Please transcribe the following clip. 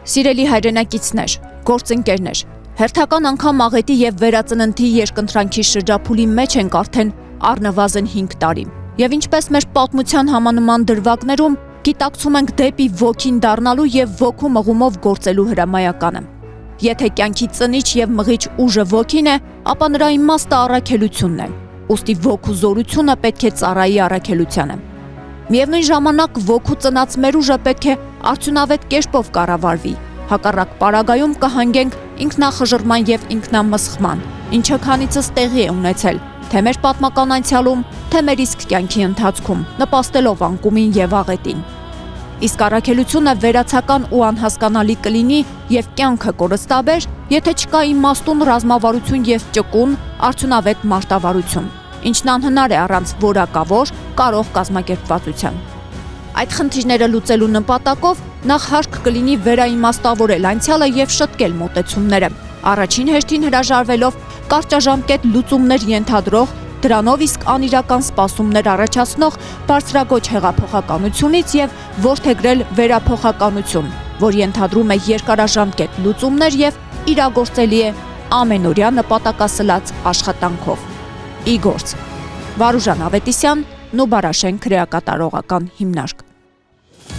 Սիրելի հայրենակիցներ, գործընկերներ, հերթական անգամ աղետի եւ վերածննդի երկընտրանքի շրջափուլի մեջ ենք արդեն առնվազն 5 տարի։ Եվ ինչպես մեր պատմության համանման դրվագներում գիտակցում ենք դեպի ոգին դառնալու եւ ոգու մղումով գործելու հրամայականը։ Եթե կյանքի ծնիչ եւ մղիչ ուժը ոգին է, ապա նրա իմաստը առաքելությունն է։ Ուստի ոգու զորությունը պետք է ծառայի առաքելությանը։ Միևնույն ժամանակ ոգու ծնած մեր ուժը պետք է արդյունավետ կերպով կառավարվի։ Հակառակ պարագայում կհանգենք ինքնախժռման եւ ինքնամսխման, ինչը քանիցս տեղի է ունեցել թե մեր պատմական անցյալում, թե մեր իսկ կյանքի ընթացքում, նպաստելով անկումին եւ աղետին։ Իսկ առաքելությունը վերացական ու անհասկանալի կլինի եւ կյանքը կորստաբեր, եթե չկա իմաստուն ռազմավարություն եւ ճկուն արդյունավետ մարտավարություն, ինչն անհնար է առանց որակավոր կարող կազմակերպվածության։ Այդ խնդիրները լուծելու նպատակով նախ հարկ կլինի վերաիմաստավորել անցյալը եւ շտկել մոտեցումները, առաջին հերթին հրաժարվելով կարճաժամկետ լուծումներ ենթադրող, դրանով իսկ անիրական սպասումներ առաջացնող բարձրագոչ հեղափոխականությունից եւ որդեգրել վերափոխականություն, որ ենթադրում է երկարաժամկետ լուծումներ եւ իրագործելի է ամենօրյա նպատակասլաց աշխատանքով։ Իգործ Վարուժան Ավետիսյան, Նուբարաշեն քրեակատարողական հիմնարկ։